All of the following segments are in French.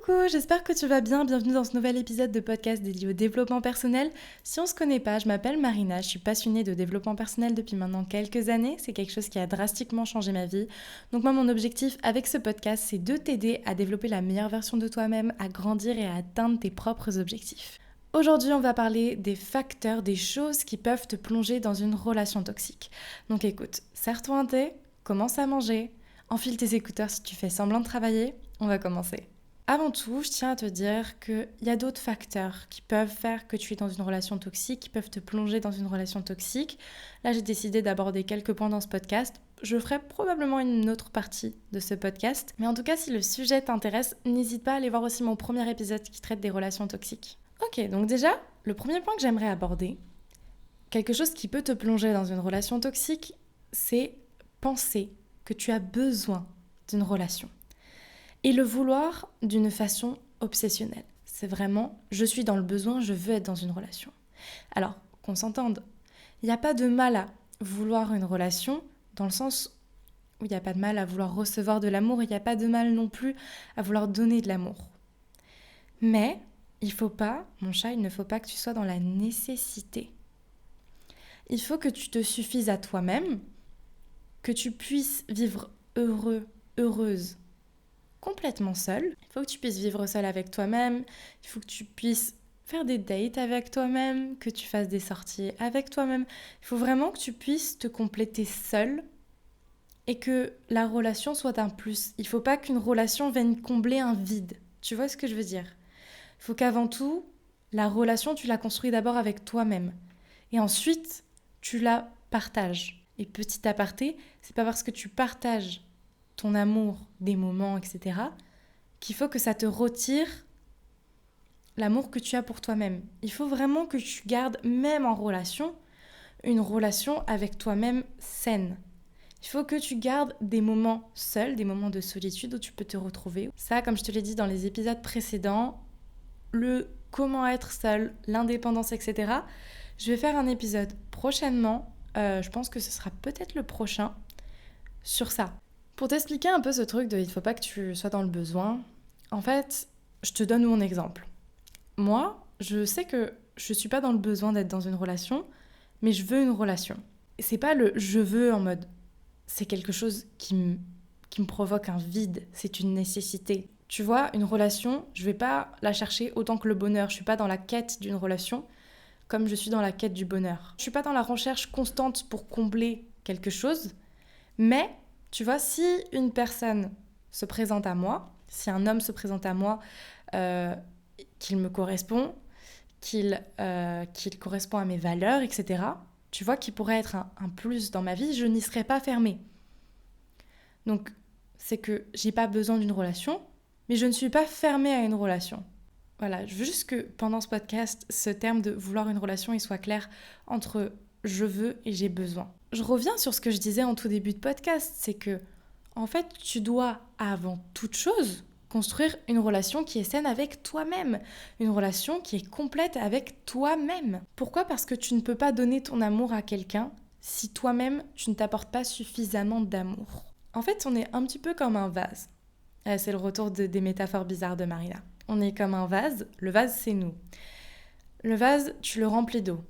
Coucou, j'espère que tu vas bien. Bienvenue dans ce nouvel épisode de podcast dédié au développement personnel. Si on se connaît pas, je m'appelle Marina, je suis passionnée de développement personnel depuis maintenant quelques années. C'est quelque chose qui a drastiquement changé ma vie. Donc moi, mon objectif avec ce podcast, c'est de t'aider à développer la meilleure version de toi-même, à grandir et à atteindre tes propres objectifs. Aujourd'hui, on va parler des facteurs, des choses qui peuvent te plonger dans une relation toxique. Donc écoute, serre-toi un thé, commence à manger, enfile tes écouteurs si tu fais semblant de travailler. On va commencer. Avant tout, je tiens à te dire qu'il y a d'autres facteurs qui peuvent faire que tu es dans une relation toxique, qui peuvent te plonger dans une relation toxique. Là, j'ai décidé d'aborder quelques points dans ce podcast. Je ferai probablement une autre partie de ce podcast. Mais en tout cas, si le sujet t'intéresse, n'hésite pas à aller voir aussi mon premier épisode qui traite des relations toxiques. Ok, donc déjà, le premier point que j'aimerais aborder, quelque chose qui peut te plonger dans une relation toxique, c'est penser que tu as besoin d'une relation. Et le vouloir d'une façon obsessionnelle. C'est vraiment, je suis dans le besoin, je veux être dans une relation. Alors, qu'on s'entende, il n'y a pas de mal à vouloir une relation, dans le sens où il n'y a pas de mal à vouloir recevoir de l'amour, il n'y a pas de mal non plus à vouloir donner de l'amour. Mais, il ne faut pas que tu sois dans la nécessité. Il faut que tu te suffises à toi-même, que tu puisses vivre heureux, heureuse, complètement seul. Il faut que tu puisses vivre seul avec toi-même. Il faut que tu puisses faire des dates avec toi-même, que tu fasses des sorties avec toi-même. Il faut vraiment que tu puisses te compléter seul et que la relation soit un plus. Il ne faut pas qu'une relation vienne combler un vide. Tu vois ce que je veux dire ? Il faut qu'avant tout, la relation, tu la construis d'abord avec toi-même. Et ensuite, tu la partages. Et petit aparté, c'est pas parce que tu partages ton amour, des moments, etc., qu'il faut que ça te retire l'amour que tu as pour toi-même. Il faut vraiment que tu gardes, même en relation, une relation avec toi-même saine. Il faut que tu gardes des moments seuls, des moments de solitude où tu peux te retrouver. Ça, comme je te l'ai dit dans les épisodes précédents, le comment être seul, l'indépendance, etc., je vais faire un épisode prochainement, je pense que ce sera peut-être le prochain, sur ça. Pour t'expliquer un peu ce truc de il ne faut pas que tu sois dans le besoin, en fait, je te donne mon exemple. Moi, je sais que je ne suis pas dans le besoin d'être dans une relation, mais je veux une relation. Et c'est pas le je veux en mode c'est quelque chose qui me provoque un vide, c'est une nécessité. Tu vois, une relation, je vais pas la chercher autant que le bonheur. Je suis pas dans la quête d'une relation comme je suis dans la quête du bonheur. Je suis pas dans la recherche constante pour combler quelque chose, mais tu vois, si une personne se présente à moi, si un homme se présente à moi, qu'il me correspond, qu'il correspond à mes valeurs, etc., tu vois, qu'il pourrait être un plus dans ma vie, je n'y serais pas fermée. Donc, c'est que j'ai pas besoin d'une relation, mais je ne suis pas fermée à une relation. Voilà, je veux juste que pendant ce podcast, ce terme de vouloir une relation, il soit clair entre je veux et j'ai besoin. Je reviens sur ce que je disais en tout début de podcast, c'est que, en fait, tu dois, avant toute chose, construire une relation qui est saine avec toi-même, une relation qui est complète avec toi-même. Pourquoi ? Parce que tu ne peux pas donner ton amour à quelqu'un si toi-même, tu ne t'apportes pas suffisamment d'amour. En fait, on est un petit peu comme un vase. C'est le retour des métaphores bizarres de Marina. On est comme un vase, le vase c'est nous. Le vase, tu le remplis d'eau.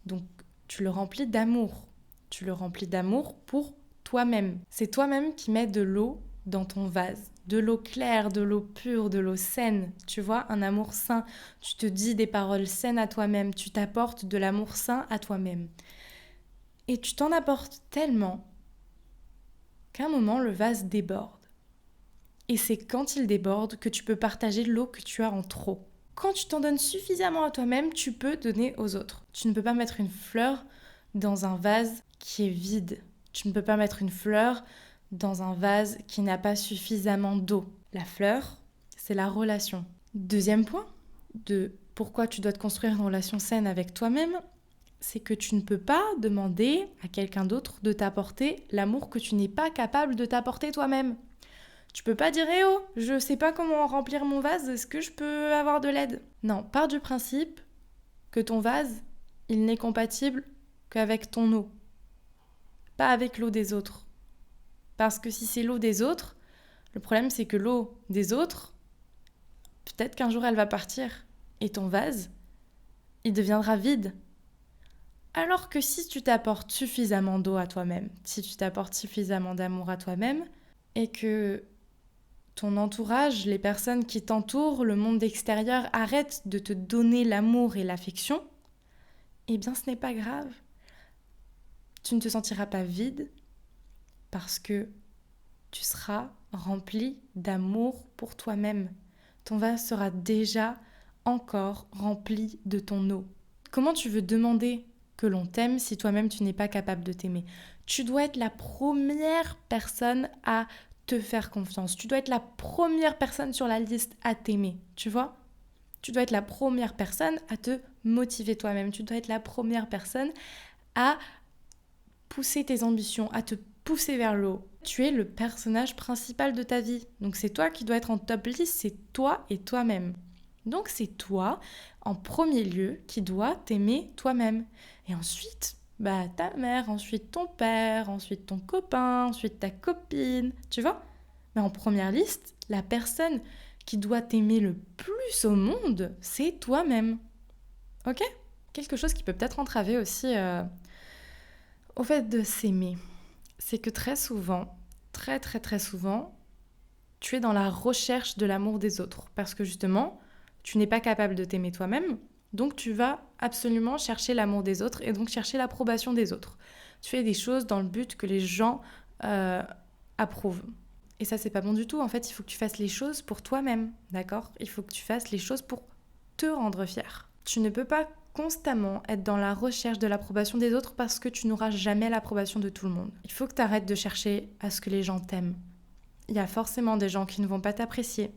Donc, tu le remplis d'amour. Tu le remplis d'amour pour toi-même. C'est toi-même qui mets de l'eau dans ton vase. De l'eau claire, de l'eau pure, de l'eau saine. Tu vois, un amour sain. Tu te dis des paroles saines à toi-même. Tu t'apportes de l'amour sain à toi-même. Et tu t'en apportes tellement qu'à un moment, le vase déborde. Et c'est quand il déborde que tu peux partager l'eau que tu as en trop. Quand tu t'en donnes suffisamment à toi-même, tu peux donner aux autres. Tu ne peux pas mettre une fleur dans un vase qui est vide. Tu ne peux pas mettre une fleur dans un vase qui n'a pas suffisamment d'eau. La fleur, c'est la relation. Deuxième point de pourquoi tu dois te construire une relation saine avec toi-même, c'est que tu ne peux pas demander à quelqu'un d'autre de t'apporter l'amour que tu n'es pas capable de t'apporter toi-même. Tu peux pas dire « Eh oh, je sais pas comment remplir mon vase, est-ce que je peux avoir de l'aide ?» Non, pars du principe que ton vase, il n'est compatible qu'avec ton eau, pas avec l'eau des autres. Parce que si c'est l'eau des autres, le problème c'est que l'eau des autres, peut-être qu'un jour elle va partir et ton vase, il deviendra vide. Alors que si tu t'apportes suffisamment d'eau à toi-même, si tu t'apportes suffisamment d'amour à toi-même et que ton entourage, les personnes qui t'entourent, le monde extérieur arrêtent de te donner l'amour et l'affection, eh bien ce n'est pas grave. Tu ne te sentiras pas vide parce que tu seras rempli d'amour pour toi-même. Ton vase sera déjà encore rempli de ton eau. Comment tu veux demander que l'on t'aime si toi-même tu n'es pas capable de t'aimer? Tu dois être la première personne à te faire confiance. Tu dois être la première personne sur la liste à t'aimer, tu vois? Tu dois être la première personne à te motiver toi-même. Tu dois être la première personne à pousser tes ambitions, à te pousser vers le haut. Tu es le personnage principal de ta vie. Donc c'est toi qui dois être en top list, c'est toi et toi-même. Donc c'est toi, en premier lieu, qui dois t'aimer toi-même. Et ensuite, ta mère, ensuite ton père, ensuite ton copain, ensuite ta copine, tu vois? Mais en première liste, la personne qui doit t'aimer le plus au monde, c'est toi-même. Ok? Quelque chose qui peut peut-être entraver aussi au fait de s'aimer. C'est que très souvent, très souvent, tu es dans la recherche de l'amour des autres. Parce que justement, tu n'es pas capable de t'aimer toi-même, donc tu vas absolument chercher l'amour des autres et donc chercher l'approbation des autres. Tu fais des choses dans le but que les gens approuvent. Et ça, c'est pas bon du tout. En fait, il faut que tu fasses les choses pour toi-même, d'accord? Il faut que tu fasses les choses pour te rendre fier. Tu ne peux pas constamment être dans la recherche de l'approbation des autres parce que tu n'auras jamais l'approbation de tout le monde. Il faut que tu arrêtes de chercher à ce que les gens t'aiment. Il y a forcément des gens qui ne vont pas t'apprécier,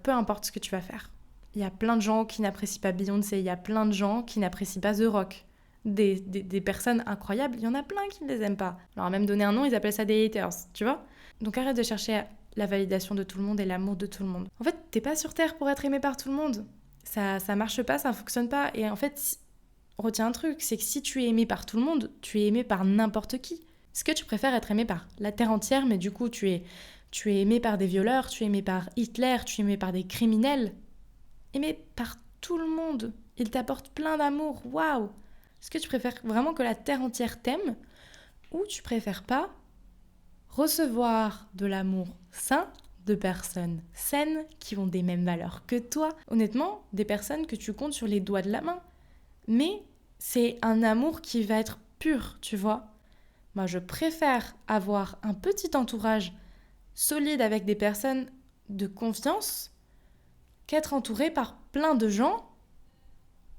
peu importe ce que tu vas faire. Il y a plein de gens qui n'apprécient pas Beyoncé, il y a plein de gens qui n'apprécient pas The Rock. Des personnes incroyables, il y en a plein qui ne les aiment pas. On leur a même donné un nom, ils appellent ça des haters, tu vois? Donc arrête de chercher la validation de tout le monde et l'amour de tout le monde. En fait, t'es pas sur Terre pour être aimé par tout le monde. Ça marche pas, ça fonctionne pas. Et en fait, retiens un truc, c'est que si tu es aimé par tout le monde, tu es aimé par n'importe qui. Est-ce que tu préfères être aimé par la Terre entière, mais du coup tu es aimé par des violeurs, tu es aimé par Hitler, tu es aimé par des criminels? Aimé par tout le monde. Il t'apporte plein d'amour, waouh! Est-ce que tu préfères vraiment que la Terre entière t'aime, ou tu préfères pas recevoir de l'amour sain de personnes saines qui ont des mêmes valeurs que toi? Honnêtement, des personnes que tu comptes sur les doigts de la main. Mais c'est un amour qui va être pur, tu vois. Moi, je préfère avoir un petit entourage solide avec des personnes de confiance qu'être entourée par plein de gens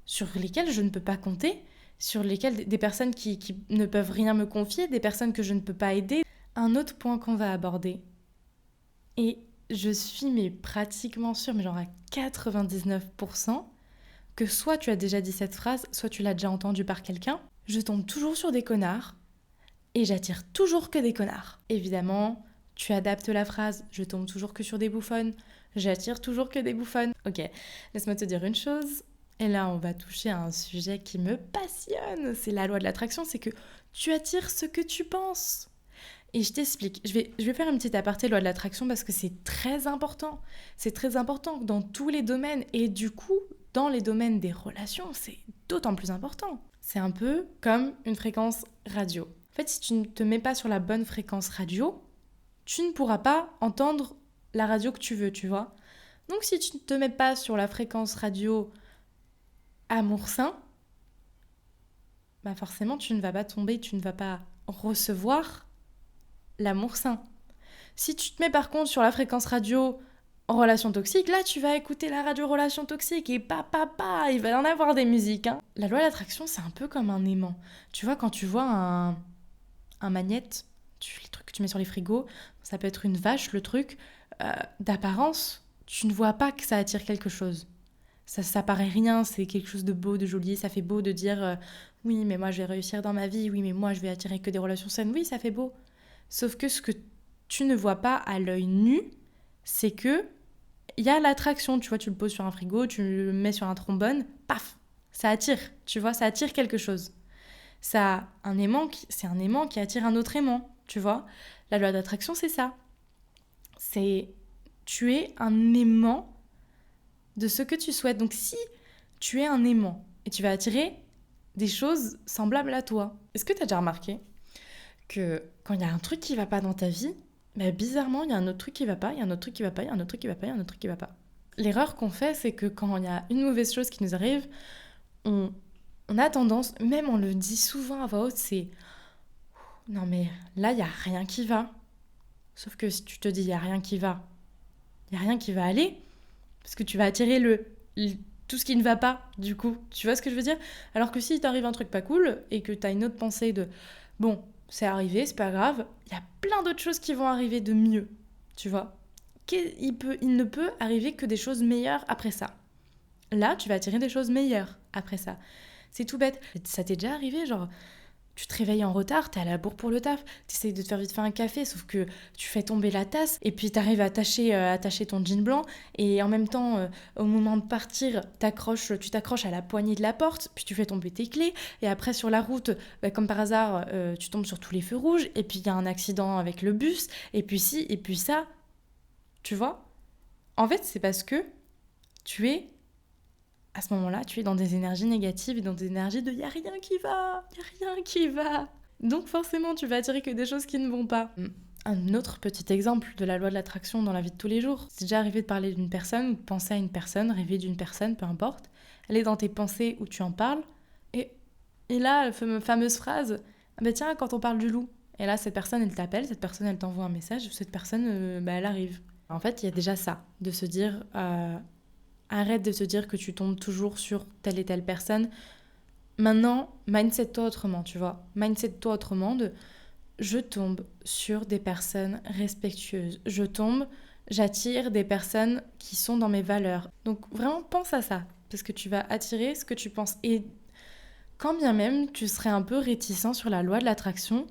sur lesquels je ne peux pas compter, sur lesquels des personnes qui ne peuvent rien me confier, des personnes que je ne peux pas aider. Un autre point qu'on va aborder, et je suis pratiquement sûre, mais genre à 99%, que soit tu as déjà dit cette phrase, soit tu l'as déjà entendue par quelqu'un. Je tombe toujours sur des connards et j'attire toujours que des connards. Évidemment, tu adaptes la phrase, je tombe toujours que sur des bouffonnes, j'attire toujours que des bouffonnes. Ok, laisse-moi te dire une chose. Et là, on va toucher à un sujet qui me passionne. C'est la loi de l'attraction, c'est que tu attires ce que tu penses. Et je t'explique, je vais faire une petite aparté loi de l'attraction parce que c'est très important. C'est très important dans tous les domaines et du coup, dans les domaines des relations, c'est d'autant plus important. C'est un peu comme une fréquence radio. En fait, si tu ne te mets pas sur la bonne fréquence radio, tu ne pourras pas entendre la radio que tu veux, tu vois. Donc si tu ne te mets pas sur la fréquence radio amour sain, forcément tu ne vas pas tomber, tu ne vas pas recevoir l'amour sain. Si tu te mets par contre sur la fréquence radio relation toxique, là tu vas écouter la radio relation toxique et il va y en avoir des musiques. Hein. La loi de l'attraction, c'est un peu comme un aimant. Tu vois, quand tu vois un magnète, les trucs que tu mets sur les frigos, ça peut être une vache, le truc, d'apparence, tu ne vois pas que ça attire quelque chose. Ça paraît rien, c'est quelque chose de beau, de joli, ça fait beau de dire oui mais moi je vais réussir dans ma vie, oui mais moi je vais attirer que des relations saines, oui ça fait beau. Sauf que ce que tu ne vois pas à l'œil nu, c'est que il y a l'attraction, tu vois, tu le poses sur un frigo, tu le mets sur un trombone, paf, ça attire, tu vois, ça attire quelque chose. C'est un aimant qui attire un autre aimant, tu vois. La loi d'attraction, c'est ça. Tu es un aimant de ce que tu souhaites. Donc si tu es un aimant et tu vas attirer des choses semblables à toi. Est-ce que tu as déjà remarqué que quand il y a un truc qui va pas dans ta vie, bah bizarrement, il y a un autre truc qui va pas, il y a un autre truc qui va pas, il y a un autre truc qui va pas, il y a un autre truc qui va pas. L'erreur qu'on fait, c'est que quand il y a une mauvaise chose qui nous arrive, on a tendance, même on le dit souvent à voix haute, c'est non mais là, il n'y a rien qui va. Sauf que si tu te dis il n'y a rien qui va, il n'y a rien qui va aller, parce que tu vas attirer tout ce qui ne va pas, du coup. Tu vois ce que je veux dire? Alors que si t'arrive un truc pas cool et que t'as une autre pensée de bon, c'est arrivé, c'est pas grave, il y a plein d'autres choses qui vont arriver de mieux, tu vois. Il ne peut arriver que des choses meilleures après ça. Là, tu vas attirer des choses meilleures après ça. C'est tout bête. Ça t'est déjà arrivé, genre, tu te réveilles en retard, t'es à la bourre pour le taf, t'essayes de te faire vite faire un café, sauf que tu fais tomber la tasse, et puis t'arrives à attacher ton jean blanc, et en même temps, au moment de partir, tu t'accroches à la poignée de la porte, puis tu fais tomber tes clés, et après sur la route, comme par hasard, tu tombes sur tous les feux rouges, et puis il y a un accident avec le bus, et puis ci, et puis ça, tu vois? En fait, c'est parce que à ce moment-là, tu es dans des énergies négatives et dans des énergies de « y a rien qui va, y a rien qui va ». Donc forcément, tu vas attirer que des choses qui ne vont pas. Un autre petit exemple de la loi de l'attraction dans la vie de tous les jours. C'est déjà arrivé de parler d'une personne, ou de penser à une personne, rêver d'une personne, peu importe. Elle est dans tes pensées où tu en parles. Et là, la fameuse phrase « Ah bah tiens, quand on parle du loup ». Et là, cette personne, elle t'appelle, cette personne, elle t'envoie un message, cette personne, elle arrive. En fait, il y a déjà ça, de se dire... Arrête de te dire que tu tombes toujours sur telle et telle personne. Maintenant, mindset-toi autrement, tu vois. Mindset-toi autrement de je tombe sur des personnes respectueuses. J'attire des personnes qui sont dans mes valeurs. Donc vraiment, pense à ça. Parce que tu vas attirer ce que tu penses. Et quand bien même tu serais un peu réticent sur la loi de l'attraction,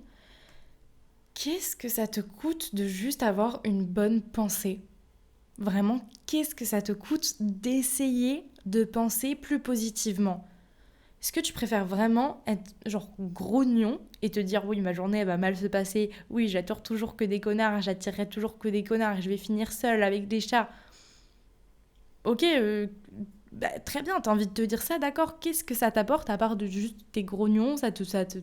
qu'est-ce que ça te coûte de juste avoir une bonne pensée ? Vraiment, qu'est-ce que ça te coûte d'essayer de penser plus positivement? Est-ce que tu préfères vraiment être genre grognon et te dire oui, ma journée elle va mal se passer, oui, j'attire toujours que des connards, j'attirerai toujours que des connards, je vais finir seule avec des chats. Ok, très bien, t'as envie de te dire ça, d'accord, qu'est-ce que ça t'apporte à part de juste tes grognons, ça te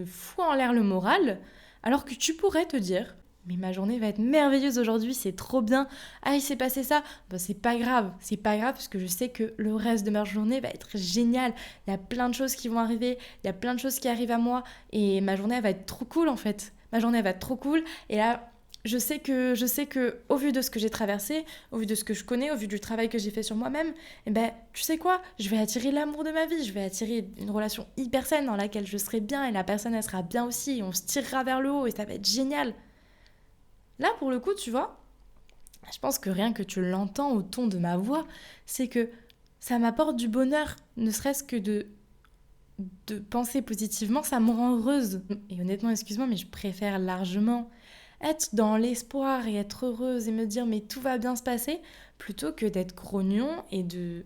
fout en l'air le moral, alors que tu pourrais te dire mais ma journée va être merveilleuse aujourd'hui, c'est trop bien. Ah, il s'est passé ça. Ben, c'est pas grave parce que je sais que le reste de ma journée va être génial. Il y a plein de choses qui vont arriver, il y a plein de choses qui arrivent à moi et ma journée elle va être trop cool en fait. Ma journée elle va être trop cool et là je sais que au vu de ce que j'ai traversé, au vu de ce que je connais, au vu du travail que j'ai fait sur moi-même, eh ben tu sais quoi, je vais attirer l'amour de ma vie, je vais attirer une relation hyper saine dans laquelle je serai bien et la personne elle sera bien aussi et on se tirera vers le haut et ça va être génial. Là, pour le coup, tu vois, je pense que rien que tu l'entends au ton de ma voix, c'est que ça m'apporte du bonheur, ne serait-ce que de penser positivement, ça me rend heureuse. Et honnêtement, excuse-moi, mais je préfère largement être dans l'espoir et être heureuse et me dire mais tout va bien se passer, plutôt que d'être grognon et de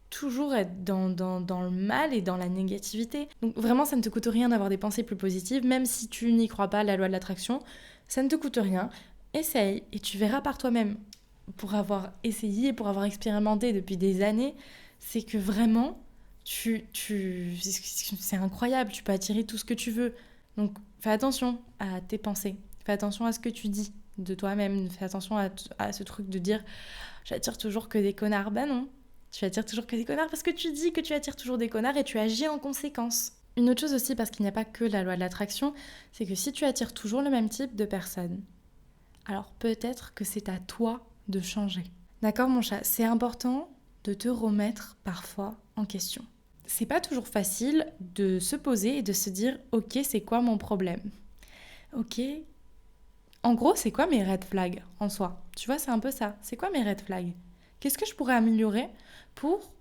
toujours être dans le mal et dans la négativité. Donc vraiment, ça ne te coûte rien d'avoir des pensées plus positives, même si tu n'y crois pas à la loi de l'attraction. Ça ne te coûte rien. Essaye et tu verras par toi-même. Pour avoir essayé, pour avoir expérimenté depuis des années, c'est que vraiment, c'est incroyable. Tu peux attirer tout ce que tu veux. Donc fais attention à tes pensées. Fais attention à ce que tu dis de toi-même. Fais attention à ce truc de dire « j'attire toujours que des connards ». Ben non, tu attires toujours que des connards parce que tu dis que tu attires toujours des connards et tu agis en conséquence. Une autre chose aussi, parce qu'il n'y a pas que la loi de l'attraction, c'est que si tu attires toujours le même type de personnes, alors peut-être que c'est à toi de changer. D'accord mon chat, c'est important de te remettre parfois en question. C'est pas toujours facile de se poser et de se dire « ok, c'est quoi mon problème ? Ok, en gros, c'est quoi mes red flags en soi ? Tu vois, c'est un peu ça. C'est quoi mes red flags ? Qu'est-ce que je pourrais améliorer pour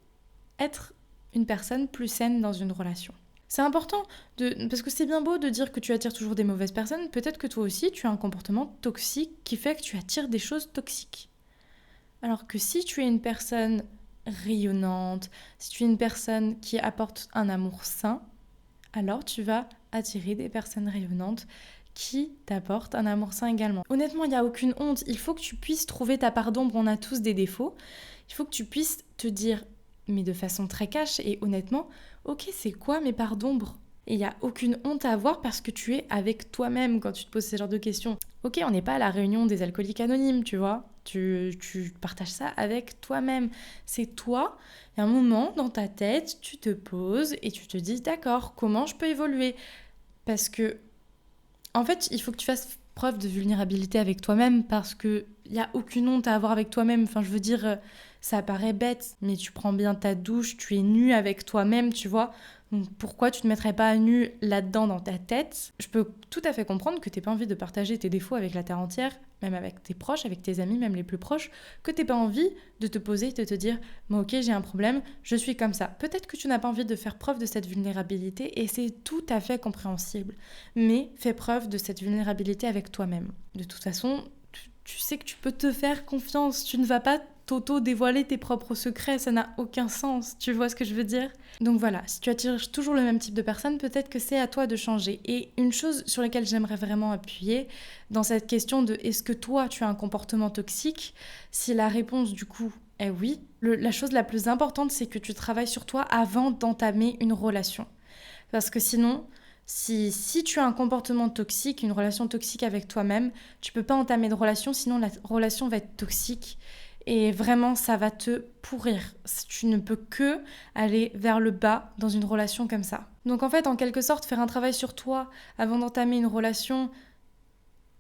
être une personne plus saine dans une relation ? C'est important, parce que c'est bien beau de dire que tu attires toujours des mauvaises personnes. Peut-être que toi aussi, tu as un comportement toxique qui fait que tu attires des choses toxiques. Alors que si tu es une personne rayonnante, si tu es une personne qui apporte un amour sain, alors tu vas attirer des personnes rayonnantes qui t'apporte un amour sain également. Honnêtement, il n'y a aucune honte. Il faut que tu puisses trouver ta part d'ombre. On a tous des défauts. Il faut que tu puisses te dire, mais de façon très cash et honnêtement, ok, c'est quoi mes parts d'ombre ? Et il n'y a aucune honte à avoir parce que tu es avec toi-même quand tu te poses ce genre de questions. Ok, on n'est pas à la réunion des alcooliques anonymes, tu vois. Tu partages ça avec toi-même. C'est toi. Il y a un moment dans ta tête, tu te poses et tu te dis, d'accord, comment je peux évoluer ? Parce que, en fait, il faut que tu fasses preuve de vulnérabilité avec toi-même parce qu'il n'y a aucune honte à avoir avec toi-même. Enfin, je veux dire, ça paraît bête, mais tu prends bien ta douche, tu es nu avec toi-même, tu vois. Donc pourquoi tu ne te mettrais pas à nu là-dedans dans ta tête ? Je peux tout à fait comprendre que tu n'aies pas envie de partager tes défauts avec la terre entière, même avec tes proches, avec tes amis, même les plus proches, que tu n'aies pas envie de te poser et de te dire « mais ok, j'ai un problème, je suis comme ça ». Peut-être que tu n'as pas envie de faire preuve de cette vulnérabilité et c'est tout à fait compréhensible. Mais fais preuve de cette vulnérabilité avec toi-même. De toute façon, tu sais que tu peux te faire confiance, tu ne vas pas t'auto-dévoiler tes propres secrets, ça n'a aucun sens, tu vois ce que je veux dire ? Donc voilà, si tu attires toujours le même type de personne, peut-être que c'est à toi de changer. Et une chose sur laquelle j'aimerais vraiment appuyer, dans cette question de est-ce que toi tu as un comportement toxique, si la réponse du coup est oui, la chose la plus importante c'est que tu travailles sur toi avant d'entamer une relation. Parce que sinon, si tu as un comportement toxique, une relation toxique avec toi-même, tu peux pas entamer de relation, sinon la relation va être toxique. Et vraiment, ça va te pourrir. Tu ne peux que aller vers le bas dans une relation comme ça. Donc en fait, en quelque sorte, faire un travail sur toi avant d'entamer une relation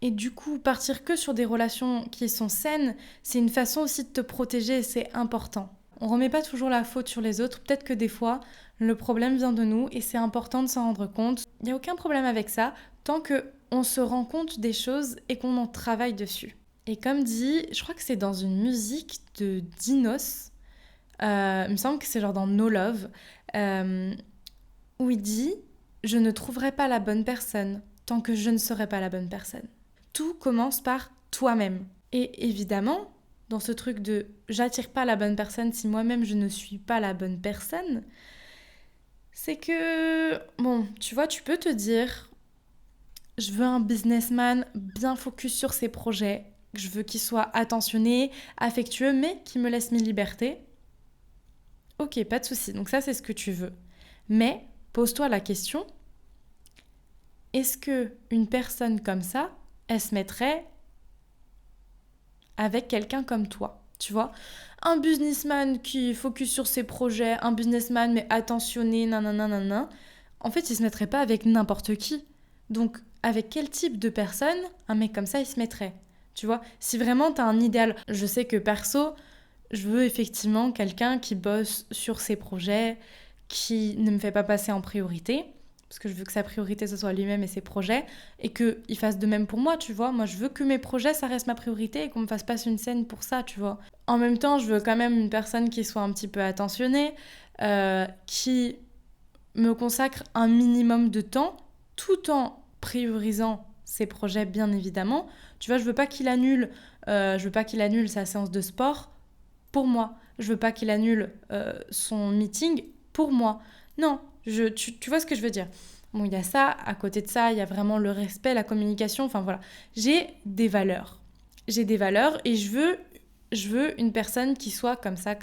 et du coup partir que sur des relations qui sont saines, c'est une façon aussi de te protéger et c'est important. On remet pas toujours la faute sur les autres. Peut-être que des fois, le problème vient de nous et c'est important de s'en rendre compte. Il n'y a aucun problème avec ça tant qu'on se rend compte des choses et qu'on en travaille dessus. Et comme dit, je crois que c'est dans une musique de Dinos, il me semble que c'est genre dans No Love, où il dit « Je ne trouverai pas la bonne personne tant que je ne serai pas la bonne personne. » Tout commence par toi-même. Et évidemment, dans ce truc de « j'attire pas la bonne personne si moi-même je ne suis pas la bonne personne », c'est que, bon, tu vois, tu peux te dire « Je veux un businessman bien focus sur ses projets, je veux qu'il soit attentionné, affectueux, mais qui me laisse mes libertés. » Ok, pas de souci. Donc ça, c'est ce que tu veux. Mais pose-toi la question, est-ce qu'une personne comme ça, elle se mettrait avec quelqu'un comme toi ? Tu vois ? Un businessman qui focus sur ses projets, un businessman mais attentionné, nanana. En fait, il se mettrait pas avec n'importe qui. Donc, avec quel type de personne un mec comme ça, il se mettrait ? Tu vois, si vraiment t'as un idéal, je sais que perso, je veux effectivement quelqu'un qui bosse sur ses projets, qui ne me fait pas passer en priorité, parce que je veux que sa priorité ce soit lui-même et ses projets, et qu'il fasse de même pour moi, tu vois. Moi, je veux que mes projets, ça reste ma priorité et qu'on me fasse passer une scène pour ça, tu vois. En même temps, je veux quand même une personne qui soit un petit peu attentionnée, qui me consacre un minimum de temps, tout en priorisant ses projets, bien évidemment. Tu vois, je veux pas qu'il annule sa séance de sport pour moi. Je veux pas qu'il annule son meeting pour moi. Non, tu vois ce que je veux dire. Bon, il y a ça, à côté de ça, il y a vraiment le respect, la communication, enfin voilà. J'ai des valeurs et je veux une personne qui soit comme ça.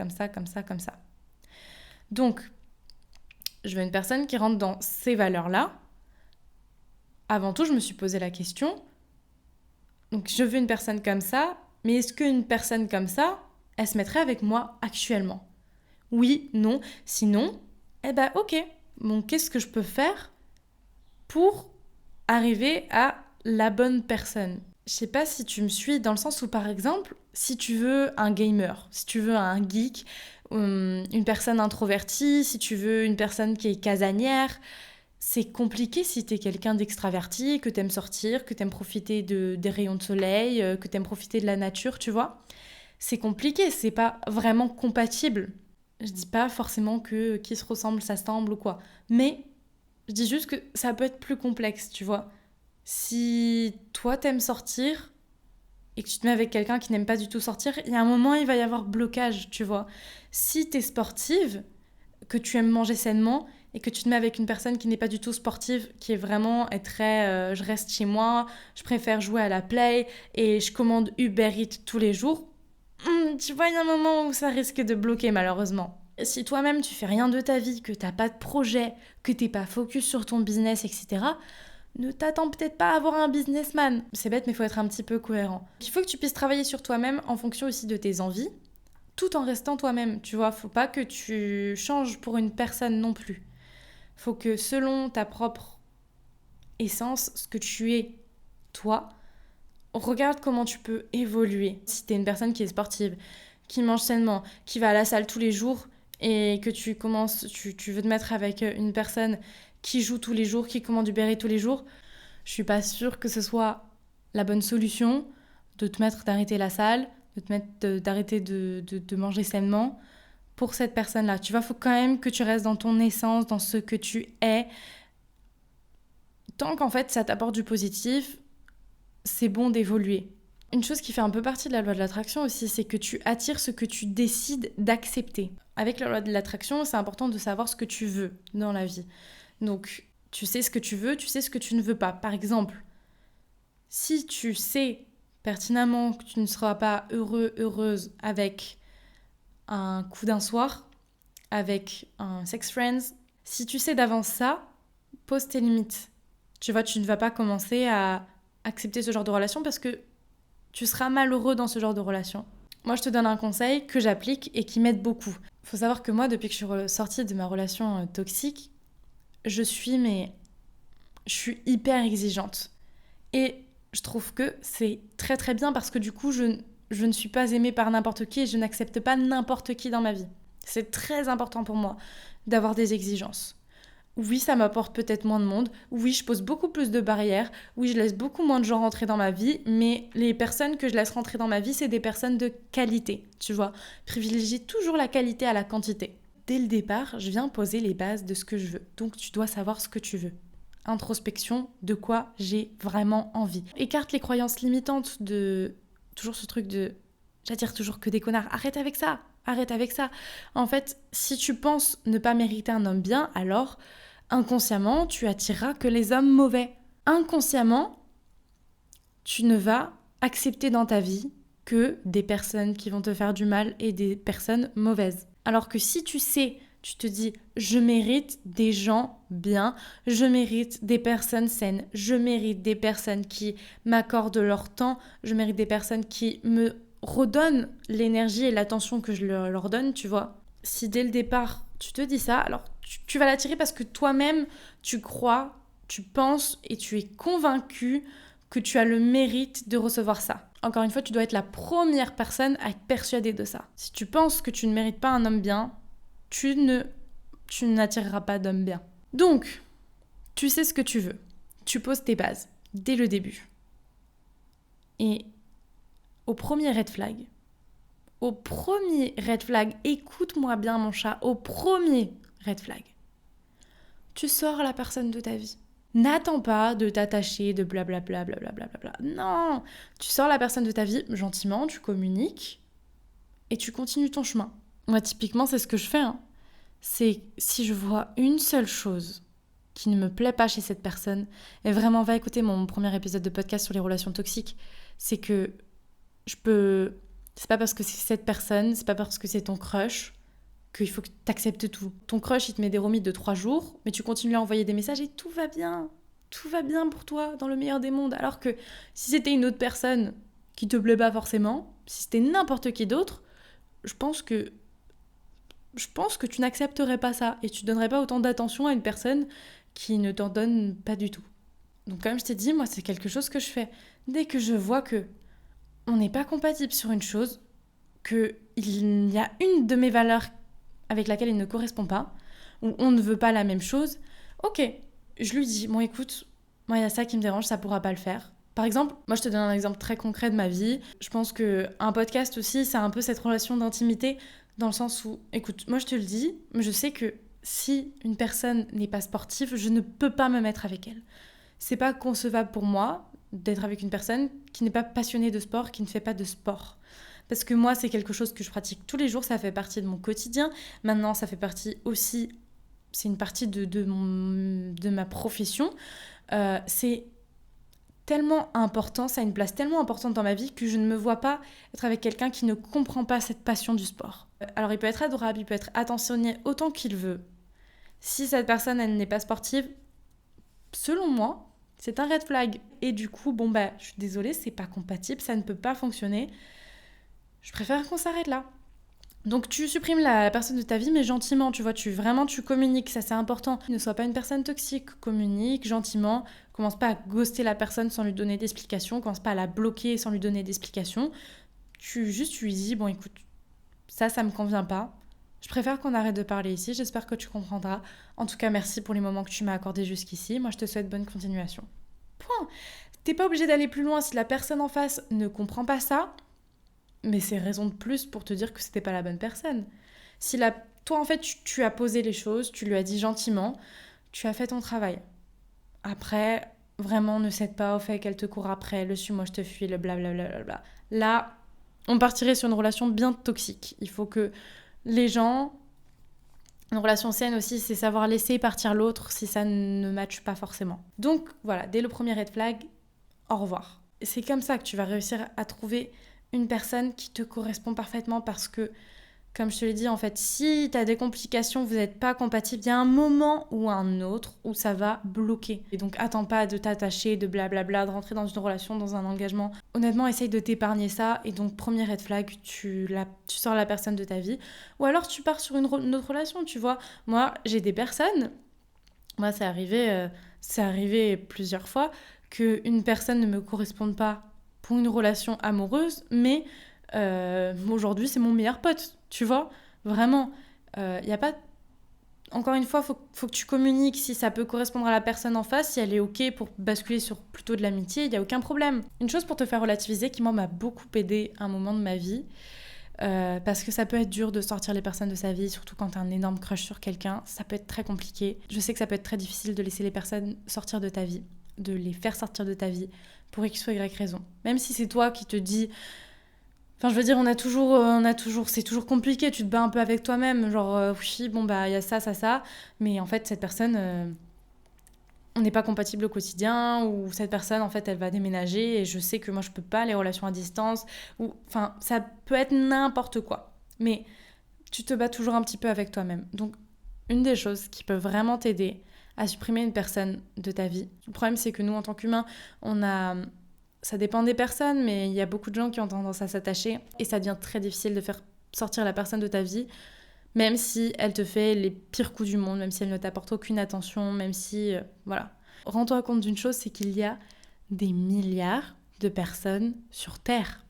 Donc, je veux une personne qui rentre dans ces valeurs-là. Avant tout, je me suis posé la question, donc je veux une personne comme ça, mais est-ce qu'une personne comme ça, elle se mettrait avec moi actuellement ? Oui, non. Sinon, eh ben ok. Bon, qu'est-ce que je peux faire pour arriver à la bonne personne ? Je sais pas si tu me suis dans le sens où, par exemple, si tu veux un gamer, si tu veux un geek, une personne introvertie, si tu veux une personne qui est casanière, c'est compliqué si t'es quelqu'un d'extraverti, que t'aimes sortir, que t'aimes profiter des rayons de soleil, que t'aimes profiter de la nature, tu vois. C'est compliqué, c'est pas vraiment compatible. Je dis pas forcément que qui se ressemble, ça semble ou quoi. Mais je dis juste que ça peut être plus complexe, tu vois. Si toi t'aimes sortir et que tu te mets avec quelqu'un qui n'aime pas du tout sortir, il y a un moment, il va y avoir blocage, tu vois. Si t'es sportive, que tu aimes manger sainement et que tu te mets avec une personne qui n'est pas du tout sportive, qui est vraiment très je reste chez moi, je préfère jouer à la Play et je commande Uber Eats tous les jours, tu vois, il y a un moment où ça risque de bloquer malheureusement. Si toi-même tu fais rien de ta vie, que t'as pas de projet, que t'es pas focus sur ton business, etc., ne t'attends peut-être pas à avoir un businessman. C'est bête, mais il faut être un petit peu cohérent. Il faut que tu puisses travailler sur toi-même en fonction aussi de tes envies, tout en restant toi-même, tu vois. Faut pas que tu changes pour une personne non plus. Faut que selon ta propre essence, ce que tu es, toi, regarde comment tu peux évoluer. Si t'es une personne qui est sportive, qui mange sainement, qui va à la salle tous les jours et que tu veux te mettre avec une personne qui joue tous les jours, qui commande du béret tous les jours, je suis pas sûre que ce soit la bonne solution de te mettre d'arrêter la salle, de te mettre d'arrêter de manger sainement pour cette personne-là. Tu vois, faut quand même que tu restes dans ton essence, dans ce que tu es. Tant qu'en fait ça t'apporte du positif, c'est bon d'évoluer. Une chose qui fait un peu partie de la loi de l'attraction aussi, c'est que tu attires ce que tu décides d'accepter. Avec la loi de l'attraction, c'est important de savoir ce que tu veux dans la vie. Donc, tu sais ce que tu veux, tu sais ce que tu ne veux pas. Par exemple, si tu sais pertinemment que tu ne seras pas heureuse avec un coup d'un soir, avec un sex friends, si tu sais d'avance ça, pose tes limites. Tu vois, tu ne vas pas commencer à accepter ce genre de relation parce que tu seras malheureux dans ce genre de relation. Moi, je te donne un conseil que j'applique et qui m'aide beaucoup. Il faut savoir que moi, depuis que je suis sortie de ma relation toxique, je suis hyper exigeante. Et je trouve que c'est très très bien parce que du coup, je ne suis pas aimée par n'importe qui et je n'accepte pas n'importe qui dans ma vie. C'est très important pour moi d'avoir des exigences. Oui, ça m'apporte peut-être moins de monde. Oui, je pose beaucoup plus de barrières. Oui, je laisse beaucoup moins de gens rentrer dans ma vie. Mais les personnes que je laisse rentrer dans ma vie, c'est des personnes de qualité, tu vois. Privilégie toujours la qualité à la quantité. Dès le départ, je viens poser les bases de ce que je veux. Donc, tu dois savoir ce que tu veux. Introspection, de quoi j'ai vraiment envie. Écarte les croyances limitantes de... Toujours ce truc de... J'attire toujours que des connards. Arrête avec ça. Arrête avec ça. En fait, si tu penses ne pas mériter un homme bien, alors... inconsciemment, tu attireras que les hommes mauvais. Inconsciemment, tu ne vas accepter dans ta vie que des personnes qui vont te faire du mal et des personnes mauvaises. Alors que si tu sais, tu te dis, je mérite des gens bien, je mérite des personnes saines, je mérite des personnes qui m'accordent leur temps, je mérite des personnes qui me redonnent l'énergie et l'attention que je leur donne, tu vois. Si dès le départ, tu te dis ça, alors tu vas l'attirer parce que toi-même, tu crois, tu penses et tu es convaincu que tu as le mérite de recevoir ça. Encore une fois, tu dois être la première personne à être persuadée de ça. Si tu penses que tu ne mérites pas un homme bien, tu n'attireras pas d'homme bien. Donc, tu sais ce que tu veux. Tu poses tes bases dès le début. Et au premier red flag, écoute-moi bien mon chat, au premier red flag, tu sors la personne de ta vie. N'attends pas de t'attacher, de blablabla, blablabla. Non, tu sors la personne de ta vie gentiment, tu communiques et tu continues ton chemin. Moi, typiquement, c'est ce que je fais. C'est si je vois une seule chose qui ne me plaît pas chez cette personne, et vraiment, va écouter mon premier épisode de podcast sur les relations toxiques, c'est que c'est pas parce que c'est cette personne, c'est pas parce que c'est ton crush qu'il faut que tu acceptes tout. Ton crush, il te met des romides de 3 jours, mais tu continues à envoyer des messages et tout va bien. Tout va bien pour toi, dans le meilleur des mondes. Alors que si c'était une autre personne qui te plaît pas forcément, si c'était n'importe qui d'autre, je pense que tu n'accepterais pas ça et tu donnerais pas autant d'attention à une personne qui ne t'en donne pas du tout. Donc comme je t'ai dit, moi c'est quelque chose que je fais. Dès que je vois que on n'est pas compatible sur une chose, qu'il y a une de mes valeurs avec laquelle il ne correspond pas, ou on ne veut pas la même chose, ok, je lui dis, bon écoute, moi il y a ça qui me dérange, ça pourra pas le faire. Par exemple, moi je te donne un exemple très concret de ma vie, je pense qu'un podcast aussi, c'est un peu cette relation d'intimité, dans le sens où, écoute, moi je te le dis, je sais que si une personne n'est pas sportive, je ne peux pas me mettre avec elle. C'est pas concevable pour moi d'être avec une personne qui n'est pas passionnée de sport, qui ne fait pas de sport. Parce que moi, c'est quelque chose que je pratique tous les jours, ça fait partie de mon quotidien. Maintenant, ça fait partie aussi, c'est une partie de ma profession. C'est tellement important, ça a une place tellement importante dans ma vie que je ne me vois pas être avec quelqu'un qui ne comprend pas cette passion du sport. Alors il peut être adorable, il peut être attentionné autant qu'il veut. Si cette personne, elle n'est pas sportive, selon moi, c'est un red flag. Et du coup, je suis désolée, c'est pas compatible, ça ne peut pas fonctionner. Je préfère qu'on s'arrête là. Donc tu supprimes la personne de ta vie, mais gentiment, tu vois, tu communiques, ça c'est important. Ne sois pas une personne toxique, communique gentiment, commence pas à ghoster la personne sans lui donner d'explication, commence pas à la bloquer sans lui donner d'explication. Tu lui dis, bon écoute, ça me convient pas, je préfère qu'on arrête de parler ici, j'espère que tu comprendras. En tout cas, merci pour les moments que tu m'as accordés jusqu'ici, moi je te souhaite bonne continuation. Point. T'es pas obligé d'aller plus loin si la personne en face ne comprend pas ça. Mais c'est raison de plus pour te dire que c'était pas la bonne personne. Si toi, en fait, tu as posé les choses, tu lui as dit gentiment, tu as fait ton travail. Après, vraiment, ne cède pas au fait qu'elle te court après, le suis-moi, je te fuis, le blablabla. Là, on partirait sur une relation bien toxique. Il faut que les gens... Une relation saine aussi, c'est savoir laisser partir l'autre si ça ne matche pas forcément. Donc, voilà, dès le premier red flag, au revoir. C'est comme ça que tu vas réussir à trouver une personne qui te correspond parfaitement parce que, comme je te l'ai dit, en fait, si tu as des complications, vous n'êtes pas compatibles, il y a un moment ou un autre où ça va bloquer. Et donc, attends pas de t'attacher, de blablabla, de rentrer dans une relation, dans un engagement. Honnêtement, essaye de t'épargner ça. Et donc, premier red flag, tu sors la personne de ta vie. Ou alors, tu pars sur une autre relation, tu vois. Moi, j'ai des personnes... Moi, c'est arrivé plusieurs fois qu'une personne ne me corresponde pas pour une relation amoureuse, mais aujourd'hui, c'est mon meilleur pote, tu vois. Vraiment, y a pas... Encore une fois, faut que tu communiques si ça peut correspondre à la personne en face, si elle est OK pour basculer sur plutôt de l'amitié, il n'y a aucun problème. Une chose pour te faire relativiser qui, moi, m'a beaucoup aidée à un moment de ma vie, parce que ça peut être dur de sortir les personnes de sa vie, surtout quand t'as un énorme crush sur quelqu'un, ça peut être très compliqué. Je sais que ça peut être très difficile de laisser les personnes sortir de ta vie, de les faire sortir de ta vie pour X ou Y raison. Même si c'est toi qui te dis... Enfin, je veux dire, c'est toujours compliqué, tu te bats un peu avec toi-même, genre, oui, il y a ça, mais en fait, cette personne... on n'est pas compatible au quotidien, ou cette personne, en fait, elle va déménager, et je sais que moi, je peux pas, les relations à distance, ou... Enfin, ça peut être n'importe quoi. Mais tu te bats toujours un petit peu avec toi-même. Donc, une des choses qui peut vraiment t'aider à supprimer une personne de ta vie, le problème, c'est que nous, en tant qu'humains, ça dépend des personnes, mais il y a beaucoup de gens qui ont tendance à s'attacher, et ça devient très difficile de faire sortir la personne de ta vie, même si elle te fait les pires coups du monde, même si elle ne t'apporte aucune attention, même si... voilà. Rends-toi compte d'une chose, c'est qu'il y a des milliards de personnes sur Terre.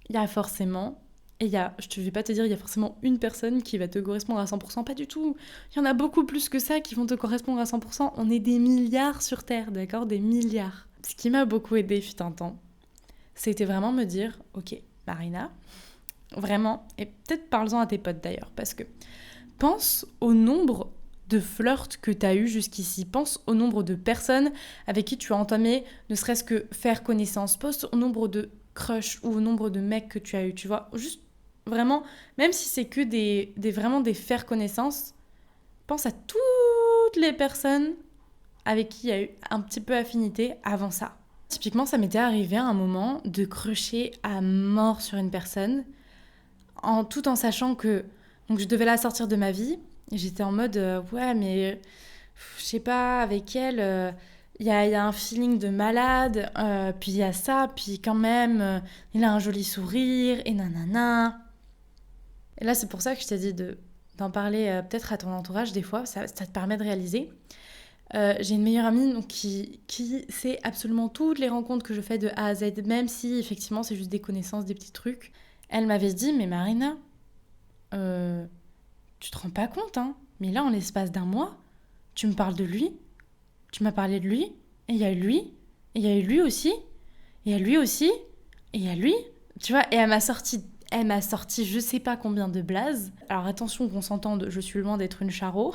Il y a forcément... Et je ne vais pas te dire, il y a forcément une personne qui va te correspondre à 100%, pas du tout. Il y en a beaucoup plus que ça qui vont te correspondre à 100%. On est des milliards sur Terre, d'accord ? Des milliards. Ce qui m'a beaucoup aidée, fut un temps, c'était vraiment me dire, ok, Marina... Vraiment, et peut-être parle-en à tes potes d'ailleurs, parce que pense au nombre de flirts que tu as eu jusqu'ici, pense au nombre de personnes avec qui tu as entamé ne serait-ce que faire connaissance, pense au nombre de crushs ou au nombre de mecs que tu as eu, tu vois, juste vraiment, même si c'est que vraiment des faire connaissance, pense à toutes les personnes avec qui il y a eu un petit peu affinité avant ça. Typiquement, ça m'était arrivé à un moment de crusher à mort sur une personne, tout en sachant que donc je devais la sortir de ma vie. Et j'étais en mode, ouais, mais je sais pas, avec elle, il y a un feeling de malade, puis il y a ça, puis quand même, il a un joli sourire, et nanana. Et là, c'est pour ça que je t'ai dit d'en parler peut-être à ton entourage des fois, ça te permet de réaliser. J'ai une meilleure amie donc, qui sait absolument toutes les rencontres que je fais de A à Z, même si effectivement c'est juste des connaissances, des petits trucs. Elle m'avait dit, mais Marina, tu te rends pas compte, hein, mais là, en l'espace d'un mois, tu me parles de lui, tu m'as parlé de lui, et il y a eu lui, et il y a eu lui aussi, et il y a lui aussi, et il y a lui, tu vois, et elle m'a sorti je sais pas combien de blazes. Alors attention qu'on s'entende, je suis loin d'être une charo,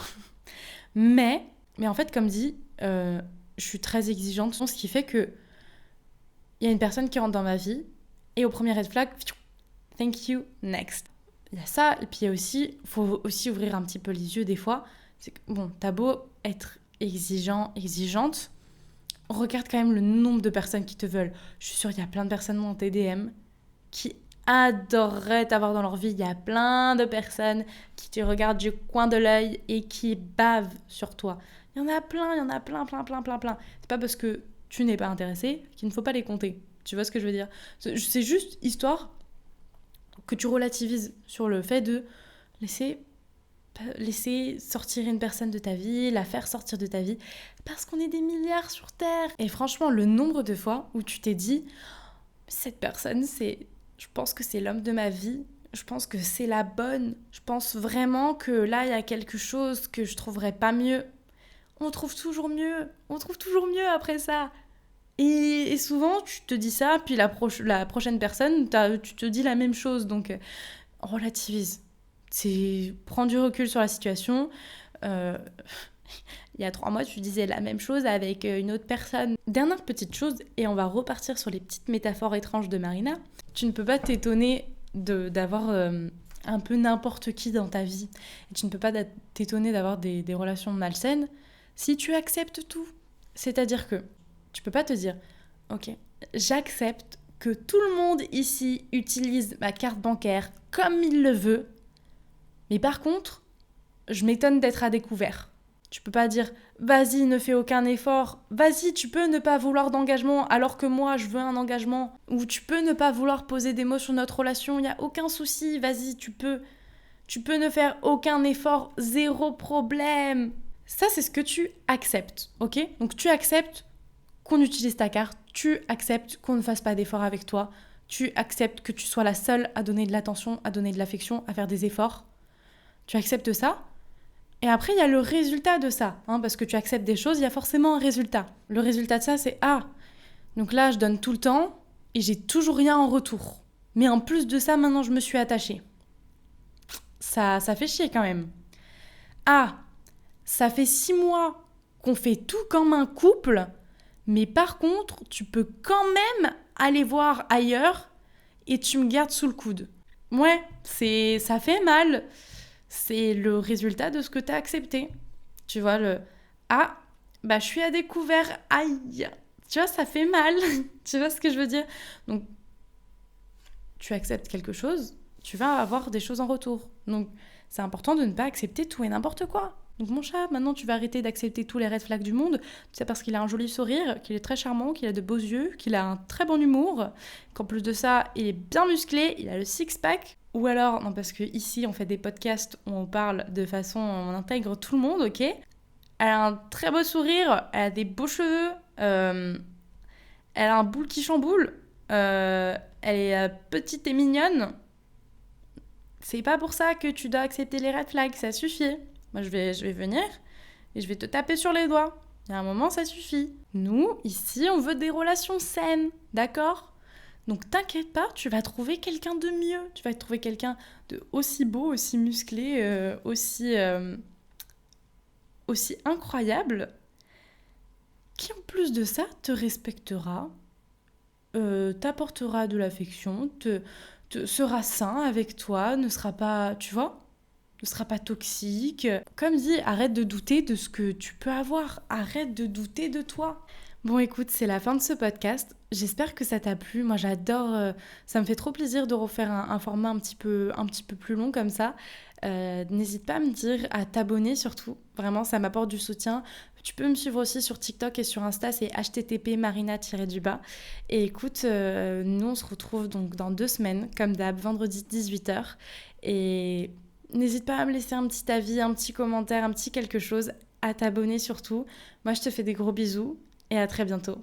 mais en fait, comme dit, je suis très exigeante, ce qui fait que il y a une personne qui rentre dans ma vie, et au premier red flag, thank you, next. Il y a ça, et puis il faut aussi ouvrir un petit peu les yeux des fois. c'est que, bon, t'as beau être exigeante, regarde quand même le nombre de personnes qui te veulent. Je suis sûre qu'il y a plein de personnes dans tes DM qui adoreraient t'avoir dans leur vie. Il y a plein de personnes qui te regardent du coin de l'œil et qui bavent sur toi. Il y en a plein. C'est pas parce que tu n'es pas intéressé qu'il ne faut pas les compter. Tu vois ce que je veux dire ? C'est juste histoire que tu relativises sur le fait de laisser sortir une personne de ta vie, la faire sortir de ta vie, parce qu'on est des milliards sur Terre. Et franchement, le nombre de fois où tu t'es dit, cette personne, je pense que c'est l'homme de ma vie, je pense que c'est la bonne, je pense vraiment que là, il y a quelque chose que je trouverais pas mieux. On trouve toujours mieux après ça. Et souvent, tu te dis ça, puis la prochaine personne, tu te dis la même chose. Donc, relativise. Prends du recul sur la situation. Il y a 3 mois, tu disais la même chose avec une autre personne. Dernière petite chose, et on va repartir sur les petites métaphores étranges de Marina. Tu ne peux pas t'étonner d'avoir un peu n'importe qui dans ta vie. Et tu ne peux pas t'étonner d'avoir des relations malsaines si tu acceptes tout. C'est-à-dire que tu peux pas te dire « Ok, j'accepte que tout le monde ici utilise ma carte bancaire comme il le veut, mais par contre, je m'étonne d'être à découvert. » Tu peux pas dire « Vas-y, ne fais aucun effort. Vas-y, tu peux ne pas vouloir d'engagement alors que moi, je veux un engagement. » Ou tu peux ne pas vouloir poser des mots sur notre relation, il n'y a aucun souci. Vas-y, tu peux ne faire aucun effort, zéro problème. Ça, c'est ce que tu acceptes, ok ? Donc, tu acceptes qu'on utilise ta carte, tu acceptes qu'on ne fasse pas d'efforts avec toi, tu acceptes que tu sois la seule à donner de l'attention, à donner de l'affection, à faire des efforts. Tu acceptes ça. Et après, il y a le résultat de ça, parce que tu acceptes des choses, il y a forcément un résultat. Le résultat de ça, c'est « Ah, donc là, je donne tout le temps et j'ai toujours rien en retour. Mais en plus de ça, maintenant, je me suis attachée. » Ça fait chier quand même. « Ah, ça fait 6 mois qu'on fait tout comme un couple, mais par contre, tu peux quand même aller voir ailleurs et tu me gardes sous le coude. » Ouais, ça fait mal. C'est le résultat de ce que tu as accepté. Tu vois, Ah, je suis à découvert, aïe. Tu vois, ça fait mal. Tu vois ce que je veux dire ? Donc, tu acceptes quelque chose, tu vas avoir des choses en retour. Donc, c'est important de ne pas accepter tout et n'importe quoi. Donc mon chat, maintenant tu vas arrêter d'accepter tous les red flags du monde. C'est parce qu'il a un joli sourire, qu'il est très charmant, qu'il a de beaux yeux, qu'il a un très bon humour, qu'en plus de ça, il est bien musclé, il a le six-pack. Ou alors, non, parce que ici on fait des podcasts où on parle de façon, on intègre tout le monde, ok ? Elle a un très beau sourire, elle a des beaux cheveux, elle a un boule qui chamboule, elle est petite et mignonne. C'est pas pour ça que tu dois accepter les red flags, ça suffit. Moi, je vais venir et je vais te taper sur les doigts. Il y a un moment, ça suffit. Nous, ici, on veut des relations saines, d'accord ? Donc, t'inquiète pas, tu vas trouver quelqu'un de mieux. Tu vas trouver quelqu'un de aussi beau, aussi musclé, aussi incroyable, qui, en plus de ça, te respectera, t'apportera de l'affection, sera sain avec toi, ne sera pas, tu vois ? Ne sera pas toxique. Comme dit, arrête de douter de ce que tu peux avoir. Arrête de douter de toi. Bon, écoute, c'est la fin de ce podcast. J'espère que ça t'a plu. Moi, j'adore. Ça me fait trop plaisir de refaire un format un petit peu plus long comme ça. N'hésite pas à me dire, à t'abonner surtout. Vraiment, ça m'apporte du soutien. Tu peux me suivre aussi sur TikTok et sur Insta, c'est http://marina-du-bas. Et écoute, nous, on se retrouve donc dans 2 semaines, comme d'hab, vendredi 18h. Et n'hésite pas à me laisser un petit avis, un petit commentaire, un petit quelque chose, à t'abonner surtout. Moi, je te fais des gros bisous et à très bientôt.